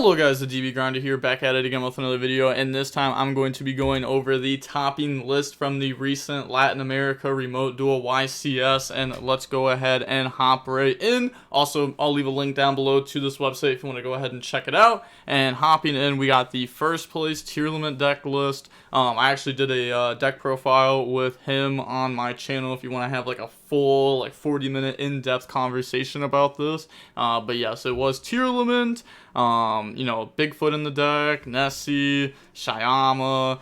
Hello guys, the DB Grinder here, back at it again with another video, and this time I'm going to be going over the topping list from the recent Latin America Remote Duel YCS, and let's go ahead and hop right in. Also, I'll leave a link down below to this website if you want to go ahead and check it out. And hopping in, we got the first place tier limit deck list. I actually did a deck profile with him on my channel if you want to have like a full 40-minute in-depth conversation about this. But yes, it was tier limit. Bigfoot in the deck, Nessie, Shyama,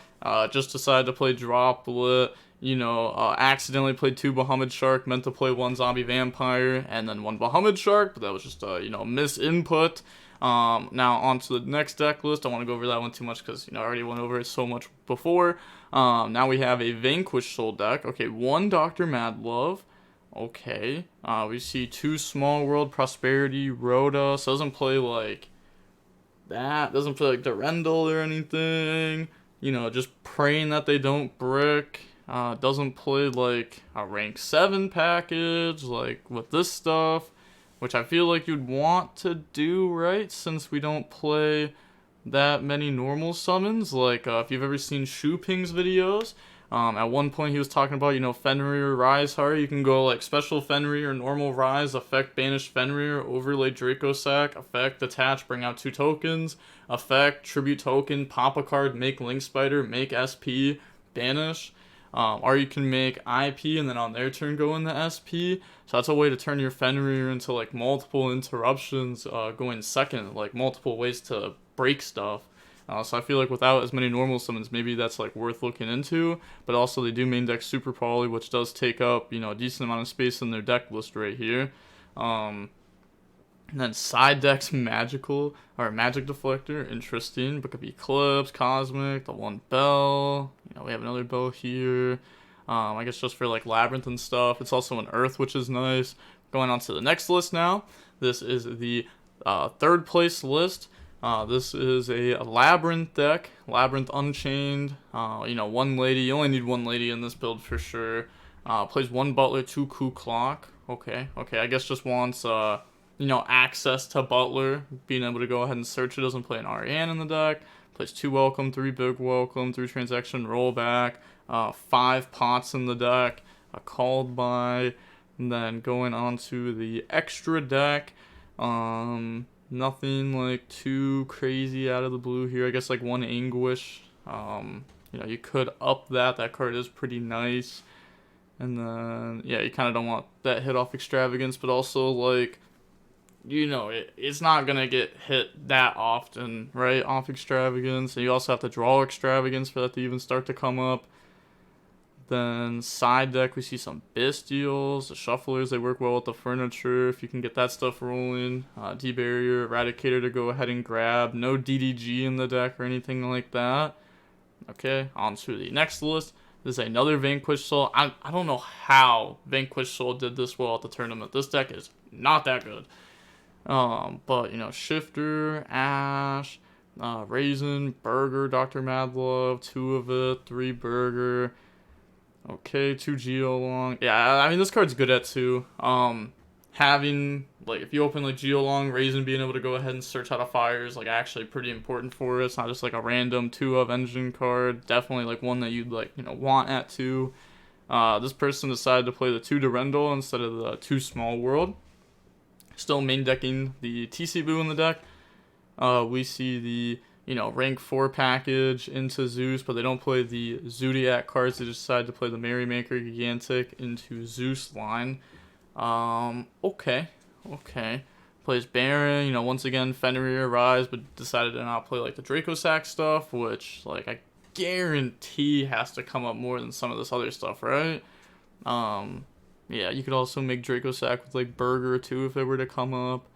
just decided to play Droplet, accidentally played 2 Bahamut Shark, meant to play 1 Zombie Vampire, and then 1 Bahamut Shark, but that was just, misinput. Now on to the next deck list. I want to go over that one too much because, I already went over it so much before. Now we have a Vanquish Soul deck. Okay, 1 Dr. Madlove. Okay, we see 2 Small World, Prosperity, Rhoda, so doesn't play like that, doesn't play like Durendal or anything, just praying that they don't brick. Doesn't play like a rank 7 package, like with this stuff, which I feel like you'd want to do, right, since we don't play that many normal summons. Like, if you've ever seen Shooping's videos, at one point he was talking about, Fenrir, Rise Heart. You can go like special Fenrir, normal Rise, effect banish Fenrir, overlay Draco Sack, effect attach, bring out 2 tokens, effect tribute token, pop a card, make Link Spider, make SP, banish. Or you can make IP and then on their turn go into SP. So that's a way to turn your Fenrir into like multiple interruptions, going second, like multiple ways to break stuff. So I feel like without as many normal summons, maybe that's like worth looking into. But also they do main deck Super Poly, which does take up, a decent amount of space in their deck list right here. And then side decks Magical or Magic Deflector, interesting. Book of Eclipse, Cosmic, the 1 Bell. We have another Bell here. I guess just for like Labyrinth and stuff. It's also an Earth, which is nice. Going on to the next list now. This is the 3rd place list. This is a Labyrinth deck, Labyrinth Unchained, 1 lady, you only need 1 lady in this build for sure. Plays 1 Butler, 2 Ku Klok, okay, I guess just wants, access to Butler, being able to go ahead and search it. Doesn't play an Ariane in the deck, plays 2 Welcome, 3 Big Welcome, 3 Transaction Rollback, 5 Pots in the deck, a Called By, and then going on to the extra deck, nothing like too crazy out of the blue here. I guess like 1 Anguish. You could up that. That card is pretty nice. And then, yeah, you kind of don't want that hit off Extravagance, but also like, it's not going to get hit that often, right, off Extravagance. And you also have to draw Extravagance for that to even start to come up. Then side deck, we see some Bestials, the Shufflers, they work well with the furniture if you can get that stuff rolling. D-Barrier, Eradicator to go ahead and grab. No DDG in the deck or anything like that. Okay, on to the next list. This is another Vanquish Soul. I don't know how Vanquish Soul did this well at the tournament. This deck is not that good. But, Shifter, Ash, Raisin, Burger, Dr. Madlove, 2 of it, 3 Burger. Okay, 2 Geolong. Yeah, I mean, this card's good at 2. Having, like, if you open, like, Geolong, Raisin being able to go ahead and search out of fire is, like, actually pretty important for us. Not just, like, a random 2 of engine card. Definitely, like, one that you'd, like, want at 2. This person decided to play the 2 Durendal instead of the 2 Small World. Still main decking the TC Boo in the deck. We see the rank 4 package into Zeus, but they don't play the Zodiac cards. They decide to play the Merrymaker Gigantic into Zeus line. Okay. Plays Baron, once again, Fenrir, Rise, but decided to not play, like, the Draco Sack stuff, which, like, I guarantee has to come up more than some of this other stuff, right? Yeah, you could also make Draco Sack with, like, Burger, too, if it were to come up.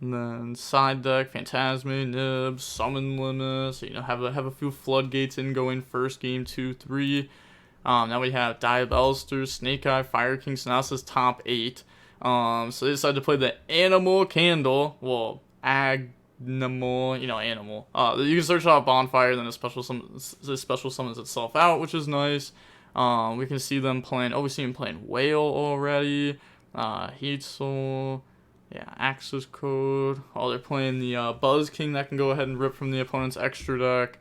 And then side deck, Phantasme, Nibs, Summon Limit, so, have a few Floodgates in going first, game 2, 3. Now we have Diabellster, Snake Eye, Fire King, so now this is top 8. So they decided to play the Animal Candle, well, Animal, Animal. You can search out Bonfire, then the special summons itself out, which is nice. We can see them playing, we see them playing Whale already, Heat Soul. Yeah, access code. Oh, they're playing the Buzz King that can go ahead and rip from the opponent's extra deck.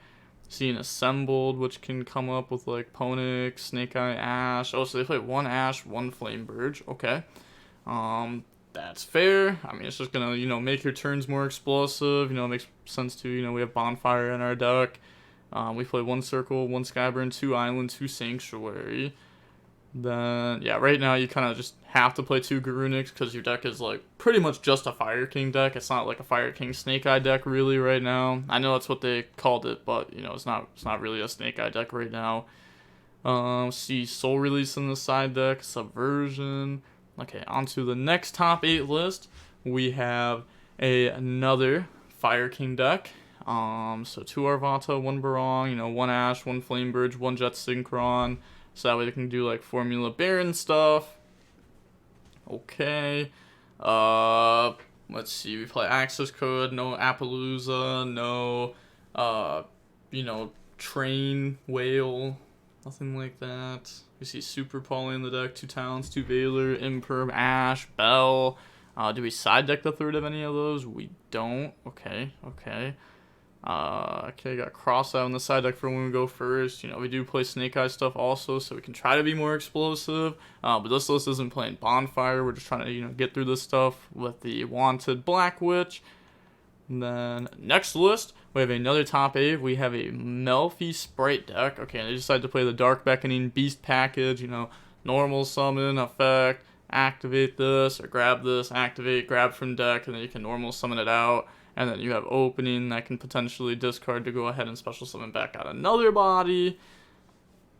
Seeing assembled, which can come up with like Ponix, Snake Eye, Ash. Oh, so they play one Ash, one Flame Burge. Okay. That's fair. I mean, it's just gonna, make your turns more explosive. It makes sense to, we have Bonfire in our deck. We play one Circle, one Skyburn, two Island, two Sanctuary. Then, yeah, right now you kind of just have to play two Garunix because your deck is, like, pretty much just a Fire King deck. It's not like a Fire King Snake Eye deck, really, right now. I know that's what they called it, but, it's not really a Snake Eye deck right now. See Soul Release in the side deck, Subversion. Okay, on to the next top 8 list. We have another Fire King deck. So two Arvata, one Barong, one Ash, one Flame Burge, one Jet Synchron. So that way they can do like Formula Baron stuff. Okay. Let's see. We play Access Code, no Appaloosa, no Train, Whale, nothing like that. We see Super Poly in the deck, two Talents, two Veiler, Imperm, Ash, Bell. Do we side deck the third of any of those? We don't. Okay. Okay, got Cross Out on the side deck for when we go first. We do play Snake Eye stuff also, so we can try to be more explosive. But this list isn't playing Bonfire. We're just trying to, get through this stuff with the Wanted Black Witch. And then next list, we have another top 8. We have a Melfi Sprite deck. Okay, and they decided to play the Dark Beckoning Beast package. Normal summon, effect, activate this, or grab this, activate, grab from deck, and then you can normal summon it out. And then you have opening that can potentially discard to go ahead and special summon back out another body.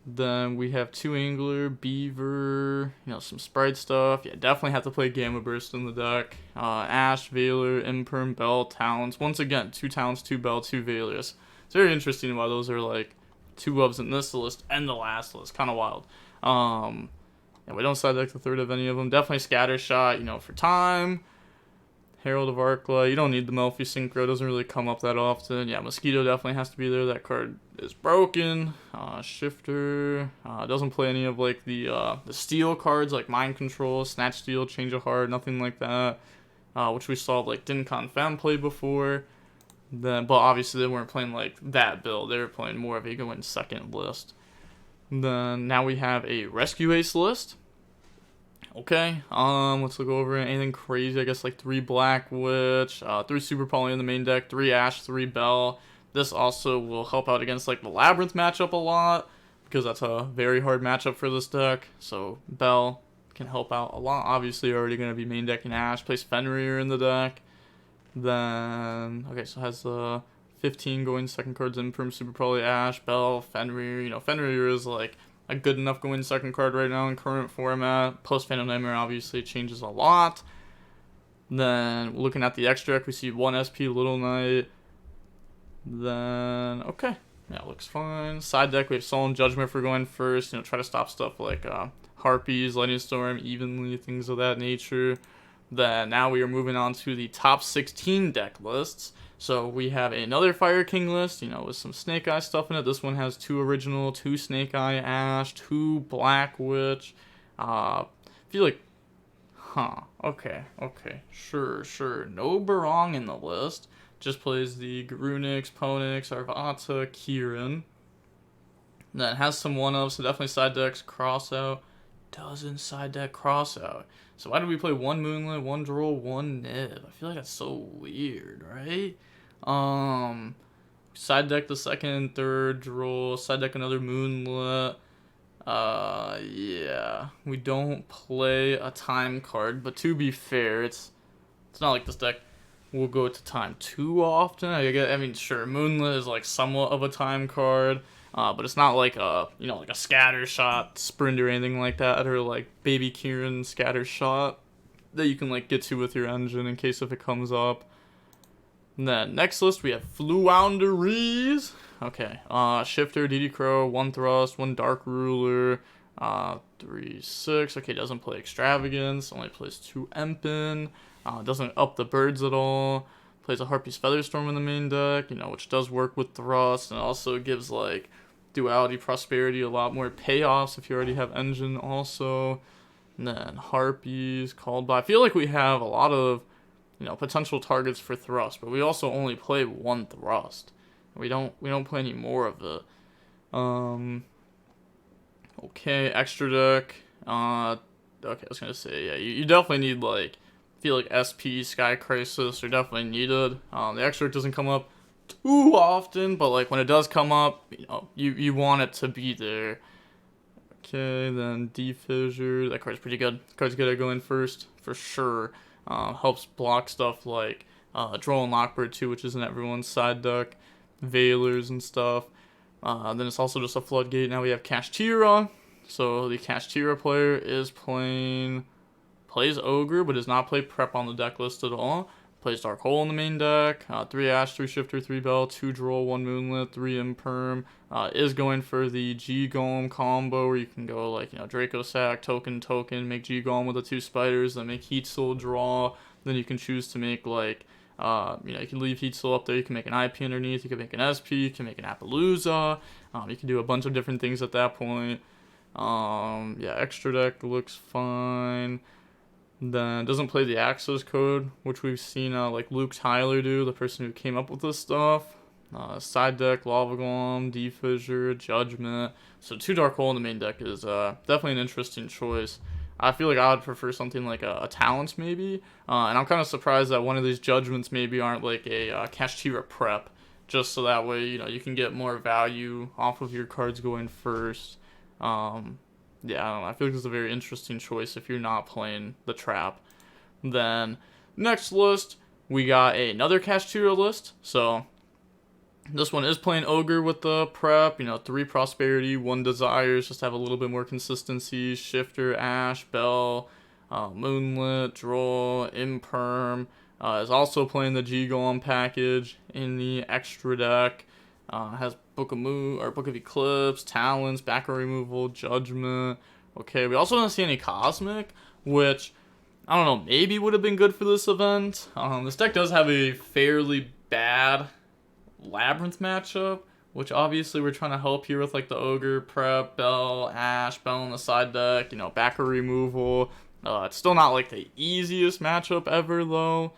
Then we have two Angler, Beaver, some Sprite stuff. Yeah, definitely have to play Gamma Burst in the deck. Ash, Veiler, Imperm, Bell, Talents. Once again, two Talents, two Bell, two Veilers. It's very interesting why those are like two loves in this list and the last list. Kind of wild. Yeah, we don't side deck the third of any of them. Definitely Scatter Shot, for time. Herald of Arclight. You don't need the Melfi Synchro. It doesn't really come up that often. Yeah, Mosquito definitely has to be there. That card is broken. Shifter. Doesn't play any of like the steel cards like Mind Control, Snatch Steel, Change of Heart, nothing like that. Which we saw like Dinkan Fem play before. But obviously they weren't playing like that build. They were playing more of a going second list. Then now we have a Rescue Ace list. Okay, let's look over it. Anything crazy, I guess like 3 Black Witch, 3 Super Poly in the main deck, 3 Ash, 3 Bell. This also will help out against like the Labyrinth matchup a lot, because that's a very hard matchup for this deck. So Bell can help out a lot. Obviously, you're already going to be main decking Ash, place Fenrir in the deck. Then, okay, so it has the 15 going second cards in Perm, Super Poly, Ash, Bell, Fenrir. Fenrir is like a good enough going second card right now in current format. Post Phantom Nightmare obviously changes a lot. Then looking at the extra deck, we see 1 SP Little Knight. Then okay, yeah, looks fine. Side deck, we have Solemn Judgment for going first. Try to stop stuff like Harpies, Lightning Storm, Evenly, things of that nature. Then now we are moving on to the top 16 deck lists. So we have another Fire King list, with some Snake Eye stuff in it. This one has 2 original, 2 Snake Eye Ash, 2 Black Witch. Feel like, okay, sure. No Barong in the list. Just plays the Garunix, Ponix, Arvata, Kieran. Then has some 1-ups, so definitely side decks Cross Out. Doesn't side deck Cross Out. So why do we play 1 Moonlit, 1 Droll, 1 Nib? I feel like that's so weird, right? Side deck the second and third Droll, side deck another Moonlit. Yeah. We don't play a time card, but to be fair, it's not like this deck will go to time too often. I mean, sure, Moonlit is like somewhat of a time card. But it's not like a Scatter Shot Sprint or anything like that, or like Baby Kieran Scatter Shot that you can like get to with your engine in case if it comes up. And then next list we have Flouanderies. Okay, Shifter, DD Crow, 1 Thrust, 1 Dark Ruler, 3, 6. Okay, doesn't play Extravagance, only plays 2 Empen. Doesn't up the birds at all. Plays a Harpy's Featherstorm in the main deck, which does work with Thrust, and also gives like Duality, Prosperity, a lot more payoffs if you already have Engine also. And then Harpies, Called By. I feel like we have a lot of potential targets for thrust, but we also only play one thrust. We don't play any more of it. Okay, extra deck. Okay, I was gonna say, yeah, you definitely need, like, I feel like SP, Sky Crisis are definitely needed. The extra deck doesn't come up too often, but like when it does come up, you want it to be there. Okay, then Defissure. That card's pretty good. Card's good at going first for sure. Helps block stuff like Droll and Lockbird too, which is in everyone's side deck. Veilers and stuff. Then it's also just a floodgate. Now we have Kashtira. So the Kashtira player plays Ogre, but does not play Prep on the deck list at all. Plays Dark Hole in the main deck. 3 Ash, 3 Shifter, 3 Bell, 2 Droll, 1 Moonlit, 3 Imperm. Is going for the G Golem combo where you can go like, Draco Sack, token, make G Golem with the 2 spiders, then make Heat Soul draw. Then you can choose to make like, you can leave Heat Soul up there. You can make an IP underneath. You can make an SP. You can make an Appaloosa. You can do a bunch of different things at that point. Yeah, extra deck looks fine. Then doesn't play the access code, which we've seen like Luke Tyler do, the person who came up with this stuff. Side deck, Lava Golem, Defissure, Judgment. So 2 Dark Hole in the main deck is definitely an interesting choice. I feel like I would prefer something like a Talent maybe. And I'm kind of surprised that one of these Judgments maybe aren't like a Kashtira Prep. Just so that way, you can get more value off of your cards going first. Yeah, I don't know. I feel like it's a very interesting choice if you're not playing the trap. Then, next list, we got another Kashtira list. So, this one is playing Ogre with the prep. 3 Prosperity, 1 Desires, just to have a little bit more consistency. Shifter, Ash, Bell, Moonlit, Droll, Imperm. Is also playing the G Golem package in the extra deck. Has Book of Eclipse, Talents, backer removal, Judgment. Okay, we also don't see any Cosmic, which I don't know, maybe would have been good for this event. This deck does have a fairly bad Labyrinth matchup, which obviously we're trying to help here with like the Ogre, Prep, Bell, Ash, Bell on the side deck, backer removal. It's still not like the easiest matchup ever though.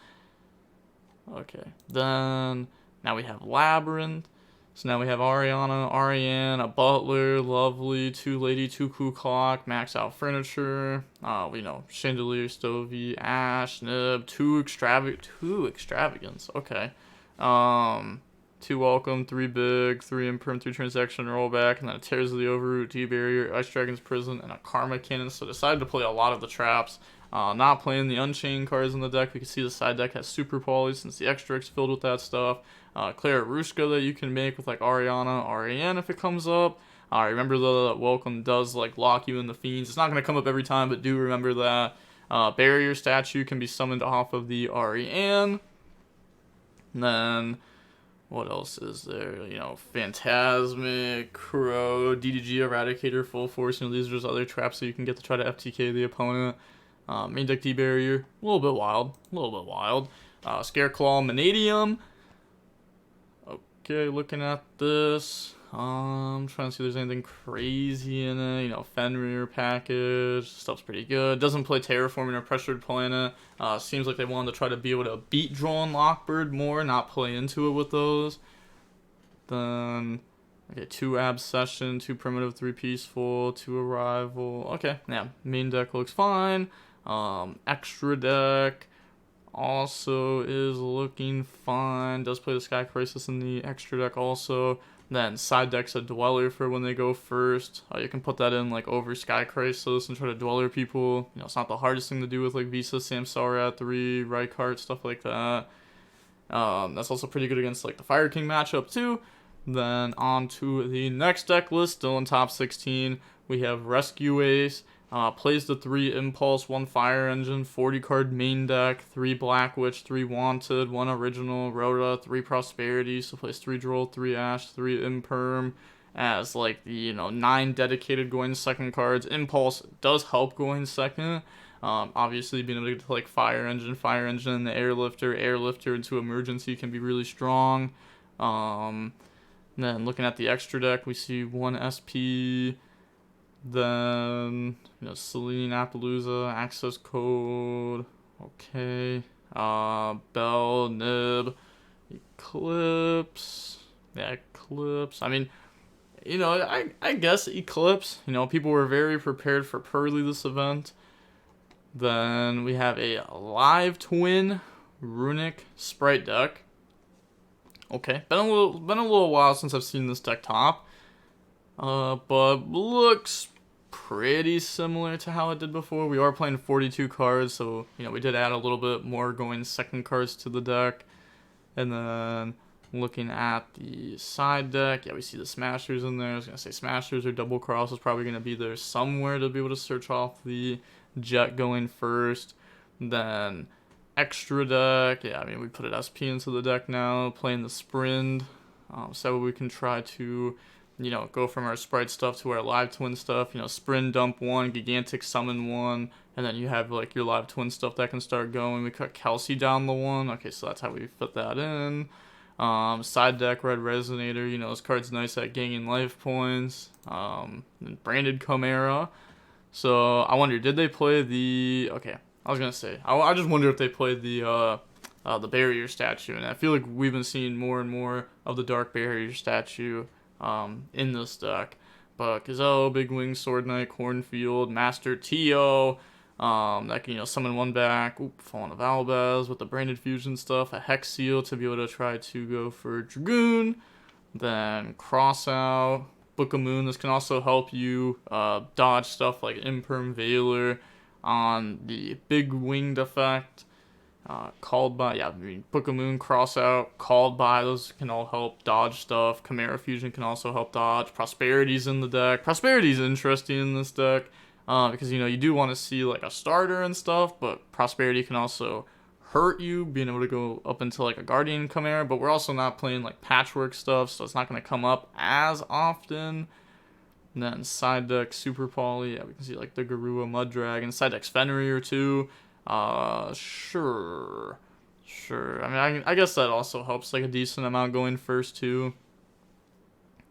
Okay, then now we have Labyrinth. So now we have Ariana, Ariane, a Butler, Lovely, 2 Lady, 2 Coup Clock, Max Out Furniture, Chandelier, Stovey, Ash, Nib, 2 Extravagance, okay. 2 Welcome, 3 Big, 3 Imperm, 3 Transaction Rollback, and then a Tears of the Overroot, D-Barrier, Ice Dragon's Prison, and a Karma Cannon. So decided to play a lot of the traps. Not playing the Unchained cards in the deck. We can see the side deck has Super Poly since the extra deck's filled with that stuff. Clara Rushka that you can make with like Ariana, Ariane if it comes up. Remember though that Welcome does like lock you in the Fiends. It's not going to come up every time, but do remember that. Barrier Statue can be summoned off of the Ariane. And then what else is there? Phantasmic, Crow, DDG Eradicator, Full Force. These are just other traps that you can get to try to FTK the opponent. Main deck D-Barrier, a little bit wild. Scareclaw, Manadium. Okay, looking at this. I'm trying to see if there's anything crazy in it. Fenrir package. Stuff's pretty good. Doesn't play Terraforming or Pressured Planet. Seems like they wanted to try to be able to beat Droll and Lockbird more, not play into it with those. Then, okay, 2 Absession, 2 Primitive, 3 Peaceful, 2 Arrival. Okay, yeah, main deck looks fine. Extra deck also is looking fine. Does play the Sky Crisis in the extra deck also. Then side deck's a Dweller for when they go first. You can put that in like over Sky Crisis and try to Dweller people. It's not the hardest thing to do with like Visa, Samsara at 3, Rykart, stuff like that. That's also pretty good against like the Fire King matchup too. Then on to the next deck list, still in top 16, we have Rescue Ace. Plays the 3 Impulse, 1 Fire Engine, 40 card main deck, 3 Black Witch, 3 Wanted, 1 Original, Rhoda, 3 Prosperity, so plays 3 Droll, 3 Ash, 3 Imperm, as like the 9 dedicated going second cards. Impulse does help going second. Obviously being able to get to like Fire Engine, and the Airlifter into Emergency can be really strong. Then looking at the extra deck, we see 1 SP. Then, Selene, Appaloosa, access code. Okay. Bell, Nib, Eclipse. Yeah, Eclipse. I mean, you know, I guess Eclipse. You know, people were very prepared for Pearly this event. Then we have a Live Twin Runic Sprite deck. Okay, been a little while since I've seen this deck top. But looks pretty similar to how it did before. We are playing 42 cards, so you know we did add a little bit more going second cards to the deck. And then looking at the side deck, yeah, we see the Smashers in there. I was gonna say Smashers or Double Cross is probably gonna be there somewhere to be able to search off the Jet going first. Then extra deck, yeah, I mean we put an SP into the deck now, playing the Sprint, so we can try to, you know, go from our Sprite stuff to our Live Twin stuff. You know, Sprint dump one, Gigantic summon one, and then you have like your Live Twin stuff that can start going. We cut Kelsey down the one. Okay, so that's how we fit that in. Side deck Red Resonator. You know, this card's nice at gaining life points. And Branded Chimera. So I wonder, did they play the? Okay, I was gonna say, I just wonder if they played the barrier statue, and I feel like we've been seeing more and more of the dark barrier statue in this deck. But Gazelle, Big Wing, Sword Knight, Cornfield, Master Tio, that can, you know, summon one back. Oop, Fallen of Albaz with the Branded Fusion stuff. A Hex Seal to be able to try to go for Dragoon. Then Cross Out, Book of Moon. This can also help you dodge stuff like Imperm Veiler on the Big Winged effect. Called by, yeah, I mean, Book of Moon, Cross Out, Called by, those can all help dodge stuff. Chimera Fusion can also help dodge. Prosperity's in the deck. Prosperity's interesting in this deck because, you know, you do want to see like a starter and stuff, but Prosperity can also hurt you, being able to go up into like a Guardian Chimera, but we're also not playing like patchwork stuff, so it's not going to come up as often. And then side deck Super Poly, yeah, we can see like the Garua Mud Dragon. Side deck Fenrir too. Sure. I mean, I guess that also helps like a decent amount going first too.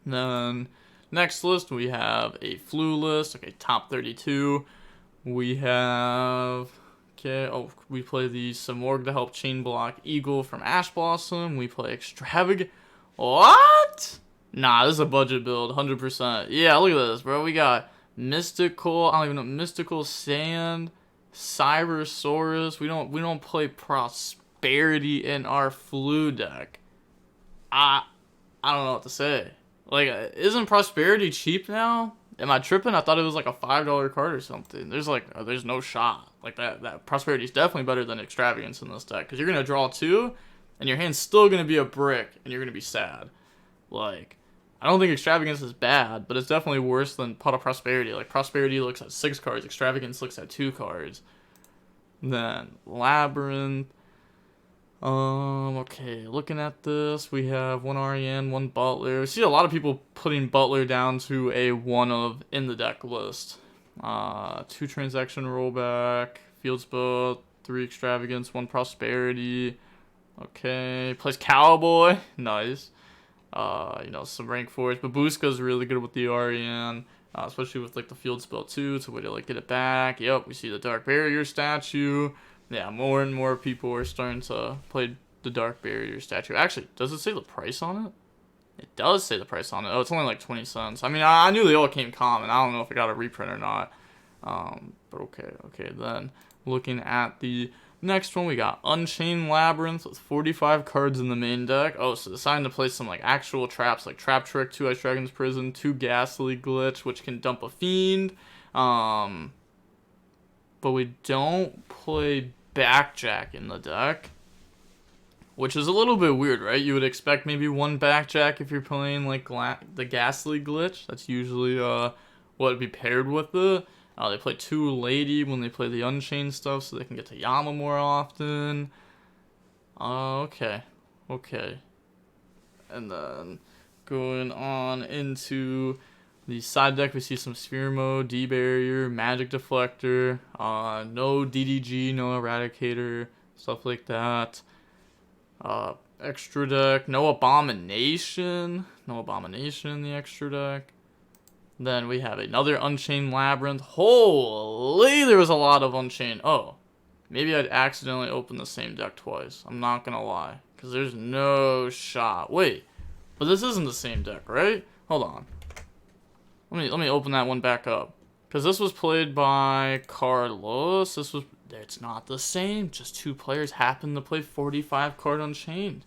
Then next list we have a flu list. Okay, top 32. We have, okay, oh, we play the Samorg to help chain block Eagle from Ash Blossom. We play Extravagant. What? Nah, this is a budget build, 100%. Yeah, look at this, bro. We got Mystical, I don't even know, Mystical Sand, Cybersaurus. We don't play Prosperity in our flu deck. I don't know what to say. Like, isn't Prosperity cheap now? Am I tripping? I thought it was like a $5 card or something. There's no shot. Like that Prosperity is definitely better than Extravagance in this deck, because you're gonna draw two, and your hand's still gonna be a brick, and you're gonna be sad. Like, I don't think Extravagance is bad, but it's definitely worse than Pot of Prosperity. Like, Prosperity looks at 6 cards, Extravagance looks at 2 cards. Then Labyrinth. Okay, looking at this, we have 1 REN, 1 Butler. We see a lot of people putting Butler down to a 1 of in the deck list. 2 Transaction Rollback, Field Spell, 3 Extravagance, 1 Prosperity. Okay, plays Cowboy, nice. You know, some rank 4s. Babushka's really good with the REN, especially with like the field spell too. It's a way to like get it back. Yep, we see the Dark Barrier statue. Yeah, more and more people are starting to play the Dark Barrier statue. Actually, does it say the price on it? It does say the price on it. Oh, it's only like 20 cents. I mean, I knew they all came common. I don't know if it got a reprint or not. But okay. Then looking at the next one, we got Unchained Labyrinth with 45 cards in the main deck. Oh, so deciding to play some like actual traps, like Trap Trick, 2 Ice Dragon's Prison, 2 Ghastly Glitch, which can dump a Fiend. But we don't play Backjack in the deck, which is a little bit weird, right? You would expect maybe 1 Backjack if you're playing like the Ghastly Glitch. That's usually what would be paired with it. They play 2 Lady when they play the Unchained stuff, so they can get to Yama more often. Okay. And then going on into the side deck, we see some Sphere Mode, D-Barrier, Magic Deflector, no DDG, no Eradicator, stuff like that. Extra deck, no Abomination in the extra deck. Then we have another Unchained Labyrinth. Holy, there was a lot of Unchained. Oh, maybe I'd accidentally open the same deck twice. I'm not gonna lie, because there's no shot. Wait, but this isn't the same deck, right? Hold on. Let me open that one back up, because this was played by Carlos. It's not the same. Just two players happen to play 45 card Unchained.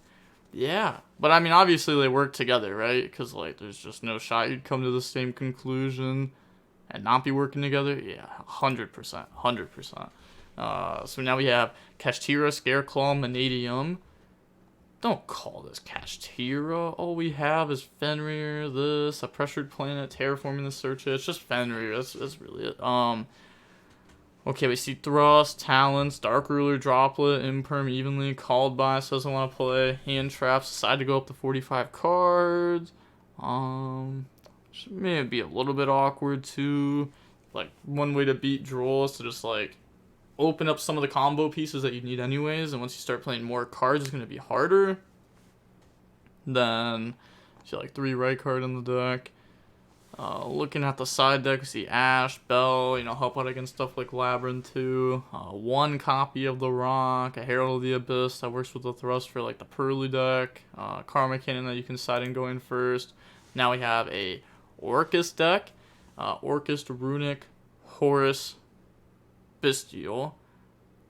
Yeah, but I mean, obviously they work together, right? Because like, there's just no shot you'd come to the same conclusion and not be working together. Yeah, 100%, 100%. So now we have Kashtira, Scareclaw, Manadium. Don't call this Kashtira. All we have is Fenrir, this, a pressured planet, terraforming the search. It's just Fenrir. That's really it. Okay, we see Thrust, Talents, Dark Ruler, Droplet, Imperm, Evenly, Called By, so doesn't want to play, Hand Traps, decide to go up to 45 cards. May be a little bit awkward too. Like, one way to beat Droll is to just like open up some of the combo pieces that you need anyways, and once you start playing more cards, it's gonna be harder. Then, see like 3 right card in the deck. Looking at the side deck, we see Ash, Bell, help out against stuff like Labyrinth too. 1 copy of the Rock, a Herald of the Abyss that works with the Thrust for like the Pearly deck. Karma Cannon that you can decide on going first. Now we have a Orcus deck. Orcus, Runic, Horus, Bestial.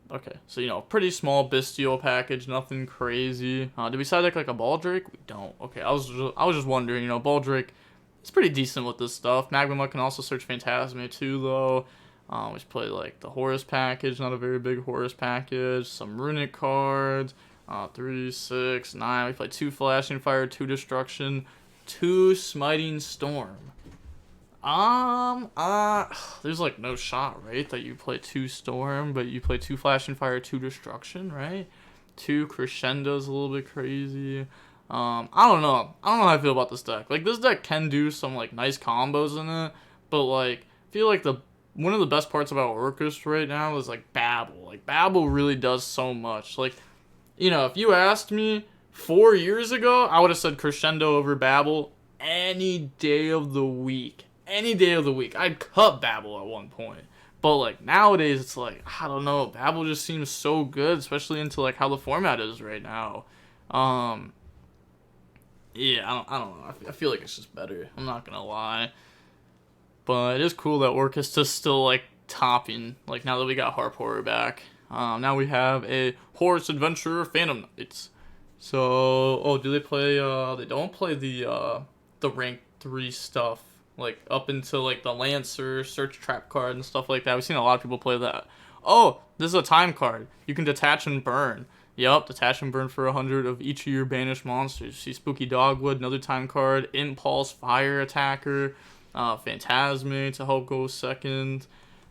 Okay, so pretty small Bestial package, nothing crazy. Did we side deck like a Baldrake? We don't. Okay, I was just wondering. Baldrake, it's pretty decent with this stuff. Magma can also search Phantasme too, though. We play like the Horus package, not a very big Horus package. Some Runic cards. 3, 6, 9. We play 2 Flashing Fire, 2 Destruction, 2 Smiting Storm. There's like no shot, right? That you play 2 Storm, but you play 2 Flashing Fire, 2 Destruction, right? 2 Crescendo's a little bit crazy. I don't know how I feel about this deck. Like, this deck can do some like nice combos in it, but like I feel like one of the best parts about Orcus right now is like Babel. Like, Babel really does so much. Like, if you asked me 4 years ago, I would have said Crescendo over Babel any day of the week. Any day of the week. I'd cut Babel at one point. But like nowadays, it's like, I don't know, Babel just seems so good, especially into like how the format is right now. Yeah, I don't know. I feel like it's just better. I'm not gonna lie. But it is cool that Orcus is still like topping. Like, now that we got Harp Horror back. Now we have a Horus Adventurer Phantom Knights. So, do they play? They don't play the rank 3 stuff. Like, up until like the Lancer, Search Trap card and stuff like that. We've seen a lot of people play that. Oh, this is a time card. You can detach and burn. Yep, detach and burn for 100 of each of your banished monsters. See Spooky Dogwood, another time card. Impulse, Fire Attacker, Phantasme to help go second.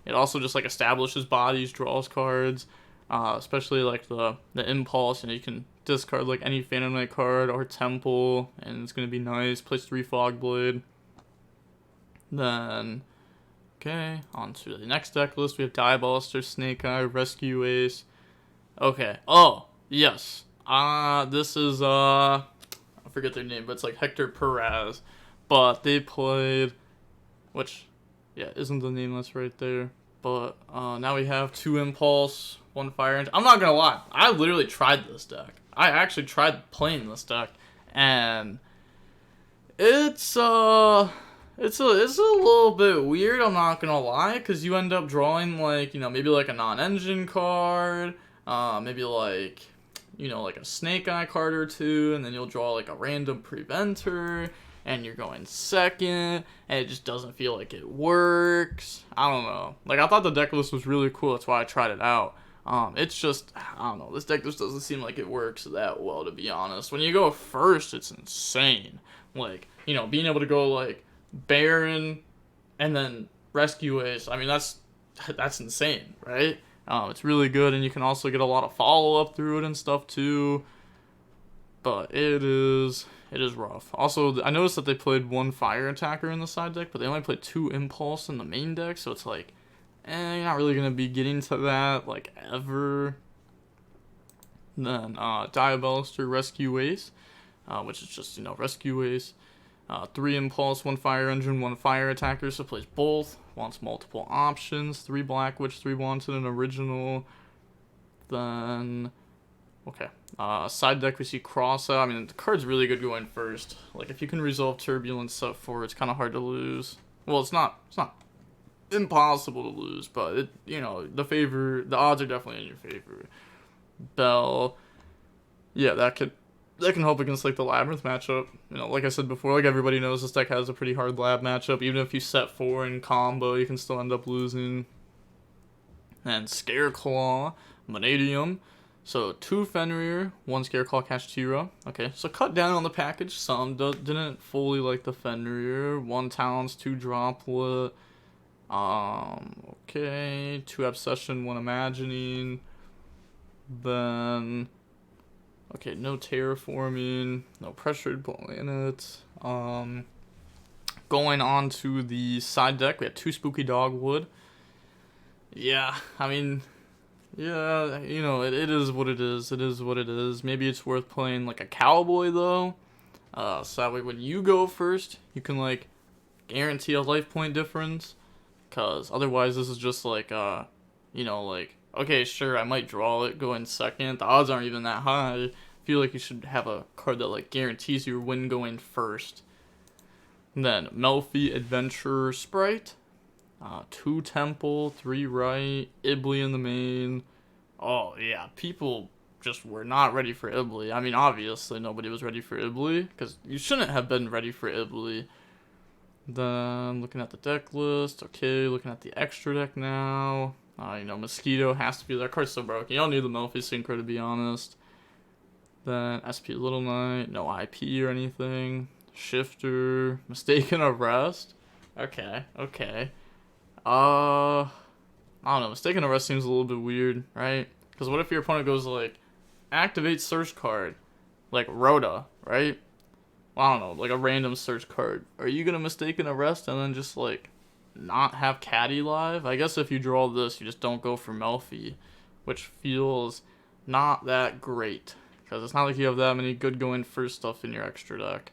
It also just like establishes bodies, draws cards, especially like the Impulse. You can discard like any Phantom Knight card or Temple, and it's gonna be nice. Plays 3 Fogblade. Then, okay, on to the next deck list. We have Diabolister, Snake Eye, Rescue Ace. Okay. Oh, yes. This is, I forget their name, but it's like Hector Perez. But they played, which, yeah, isn't the name that's right there. But, now we have 2 Impulse, 1 Fire Engine. I'm not gonna lie. I literally tried this deck. I actually tried playing this deck. And it's a little bit weird, I'm not gonna lie, because you end up drawing like, maybe like a non-engine card, maybe like, like a Snake Eye card or 2, and then you'll draw like a random Preventer, and you're going second, and it just doesn't feel like it works. I don't know. Like, I thought the deck list was really cool, that's why I tried it out. It's just, I don't know, this deck just doesn't seem like it works that well, to be honest. When you go first, it's insane. Like, being able to go like Baron and then Rescue Ace, I mean, that's insane, right? It's really good, and you can also get a lot of follow-up through it and stuff too. But it is rough. Also, I noticed that they played 1 Fire Attacker in the side deck, but they only played 2 Impulse in the main deck, so it's like, you're not really going to be getting to that, like, ever. Then, Diabolister, Rescue Ace, which is just, Rescue Ace. 3 Impulse, 1 Fire Engine, 1 Fire Attacker, so plays both. Wants multiple options. 3 Black Witch, 3 Wanted, an original. Then, okay. Side deck, we see Cross out. I mean, the card's really good going first. Like, if you can resolve Turbulence set 4, it's kind of hard to lose. Well, it's not impossible to lose, but it, you know, the odds are definitely in your favor. Bell, yeah, that can help against like the Labyrinth matchup. You know, like I said before, like everybody knows this deck has a pretty hard Lab matchup. Even if you set 4 in combo, you can still end up losing. And Scareclaw, Vanadium. So 2 Fenrir, 1 Scareclaw, Kashtira. Okay, so cut down on the package some. Didn't fully like the Fenrir. 1 Talons, 2 Droplet. Okay, 2 Obsession, 1 Imagining. Then, okay, no Terraforming, no Pressured Planets. Going on to the side deck, we have 2 Spooky Dogwood. Yeah, I mean, yeah, you know, it is what it is. It is what it is. Maybe it's worth playing like a Cowboy though. So that way when you go first, you can like guarantee a life point difference. Cause otherwise this is just like you know, like, okay, sure, I might draw it going second. The odds aren't even that high. I feel like you should have a card that like guarantees your win going first. And then Melfi Adventurer Sprite. 2 Temple, 3 Right, Ibly in the main. Oh, yeah, people just were not ready for Ibly. I mean, obviously, nobody was ready for Ibly, because you shouldn't have been ready for Ibly. Then, looking at the deck list, okay, looking at the extra deck now. You know, Mosquito has to be there. Card's so broken. You don't need the Melfi Synchro, to be honest. Then, SP Little Knight, no IP or anything. Shifter, Mistaken Arrest. Okay. I don't know. Mistaken Arrest seems a little bit weird, right? Because what if your opponent goes like, activate search card, like Rhoda, right? Well, I don't know, like a random search card. Are you gonna Mistaken Arrest and then just like not have Caddy live? I guess if you draw this, you just don't go for Melfi, which feels not that great because it's not like you have that many good going first stuff in your extra deck.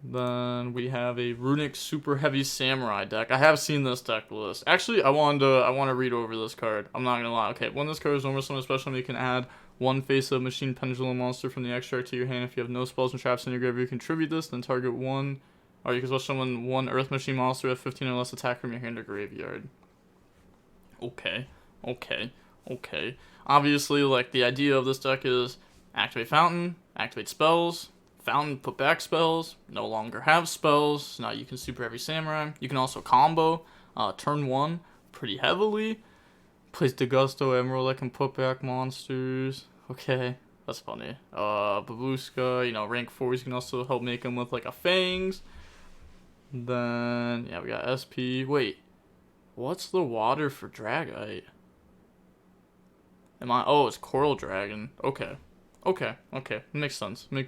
Then we have a Runic Super Heavy Samurai deck. I have seen this deck list. Actually, I want to read over this card. I'm not gonna lie. Okay, when this card is normal summon special, you can add 1 face-up Machine Pendulum monster from the extract to your hand. If you have no spells and traps in your graveyard, you contribute this. Then target 1, or you can special summon 1 Earth Machine monster with 15 or less attack from your hand to graveyard. Okay. Obviously, like the idea of this deck is activate Fountain, activate spells. Fountain, put back spells, no longer have spells, now you can Super Heavy Samurai. You can also combo, turn 1, pretty heavily. Plays Degusto Emerald that can put back monsters. Okay, that's funny. Babushka, you know, rank 4s, you can also help make them with like a Fangs. Then, yeah, we got SP. Wait, what's the water for Dragite? Oh, it's Coral Dragon. Okay. Makes sense. Then,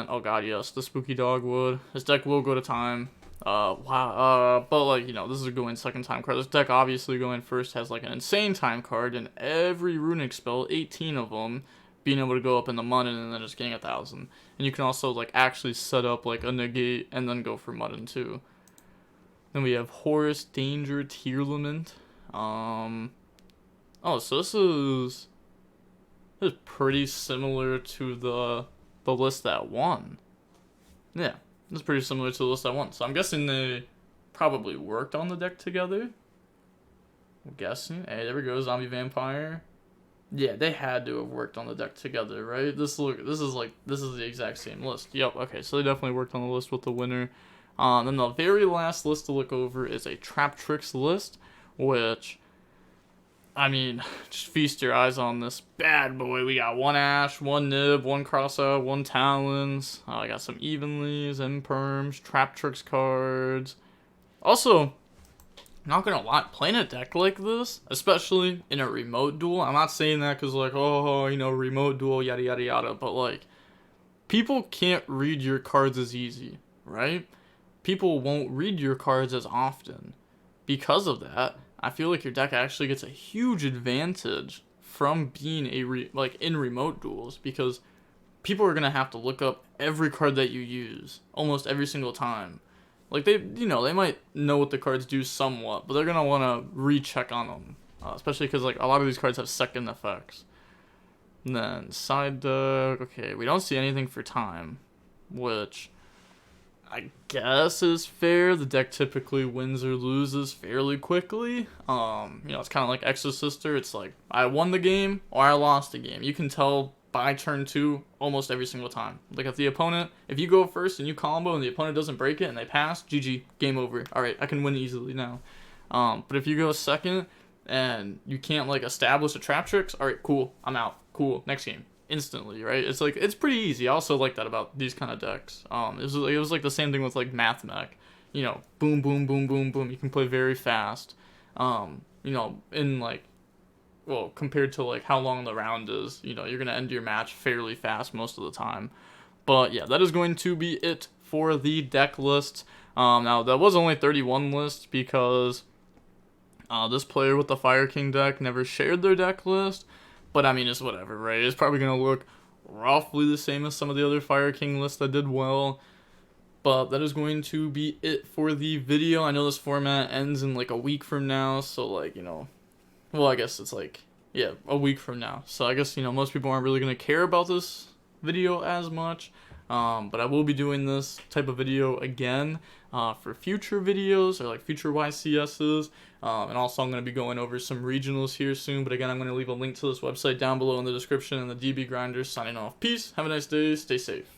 oh god, yes, the Spooky Dogwood. This deck will go to time. Wow. But like, you know, this is a going second time card. This deck obviously going first has like an insane time card, and every runic spell, 18 of them, being able to go up in the Muddin and then just getting 1,000. And you can also like actually set up like a negate and then go for Muddin too. Then we have Horus Danger Tearlament. Oh, so this is pretty similar to the list that won. Yeah, it's pretty similar to the list that won. So I'm guessing they probably worked on the deck together. I'm guessing. Hey, there we go, Zombie Vampire. Yeah, they had to have worked on the deck together, right? This is the exact same list. Yep. Okay, so they definitely worked on the list with the winner. Then the very last list to look over is a Trap Tricks list, which, I mean, just feast your eyes on this bad boy. We got 1 Ash, 1 Nib, 1 Crossout, 1 Talons. I got some Evenlies, Imperms, Trap Tricks cards. Also, not gonna lie, playing a deck like this, especially in a remote duel, I'm not saying that because like, oh, you know, remote duel, yada yada yada, but like, people can't read your cards as easy, right? People won't read your cards as often. Because of that, I feel like your deck actually gets a huge advantage from being in remote duels, because people are gonna have to look up every card that you use almost every single time. Like they might know what the cards do somewhat, but they're gonna want to recheck on them especially because like a lot of these cards have second effects. And then side deck, okay, we don't see anything for time, which I guess is fair. The deck typically wins or loses fairly quickly. It's kind of like Exosister. It's like I won the game or I lost the game. You can tell by turn 2 almost every single time. Like if you go first and you combo and the opponent doesn't break it and they pass, GG, game over. All right, I can win easily now. But if you go second and you can't like establish a trap tricks, all right, cool, I'm out. Cool, next game. Instantly, right? It's like it's pretty easy. I also like that about these kind of decks. It was like the same thing with like Math Mech. Boom, boom, boom, boom, boom. You can play very fast. In like, well, compared to like how long the round is, you're gonna end your match fairly fast most of the time. But yeah, that is going to be it for the deck list. Now that was only 31 lists because this player with the Fire King deck never shared their deck list. But I mean, it's whatever, right? It's probably going to look roughly the same as some of the other Fire King lists that did well. But that is going to be it for the video. I know this format ends in like a week from now. So like, well, I guess it's like, yeah, a week from now. So I guess, most people aren't really going to care about this video as much. But I will be doing this type of video again for future videos or like future YCSs. And also I'm going to be going over some regionals here soon. But again, I'm going to leave a link to this website down below in the description and the DB Grinders signing off. Peace. Have a nice day. Stay safe.